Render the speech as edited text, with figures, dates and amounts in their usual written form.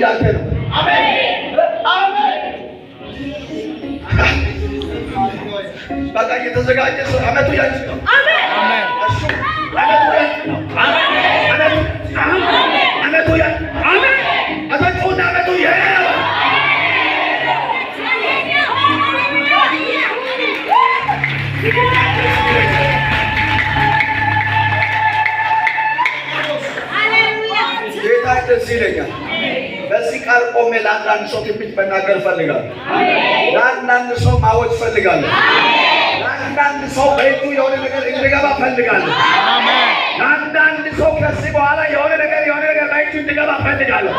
ያንተ ነው። አሜን አሜን። በቃ እየተዘጋጀ ሰው አመቱ ያንቺ ነው። አሜን አሜን። እሱ አመቱ ያንቺ ነው። አሜን አሜን አሜን። አመቱ ያንቺ አሜን። አመቱና አመቱ ያንቺ ጌታ ደስ ይለኛል። በዚህ ቃል ቆሜ ለአንዳንድ ሰው ትንቢት መናገር ፈልጋለሁ። ለአንዳንድ ሰው ማወጅ ፈልጋለሁ። ለአንዳንድ ሰው በእጁ የሆነ ነገር እንዲገባ ፈልጋለሁ። ለአንዳንድ ሰው ከዚህ በኋላ የሆነ ነገር በእጁ እንዲገባ ፈልጋለሁ።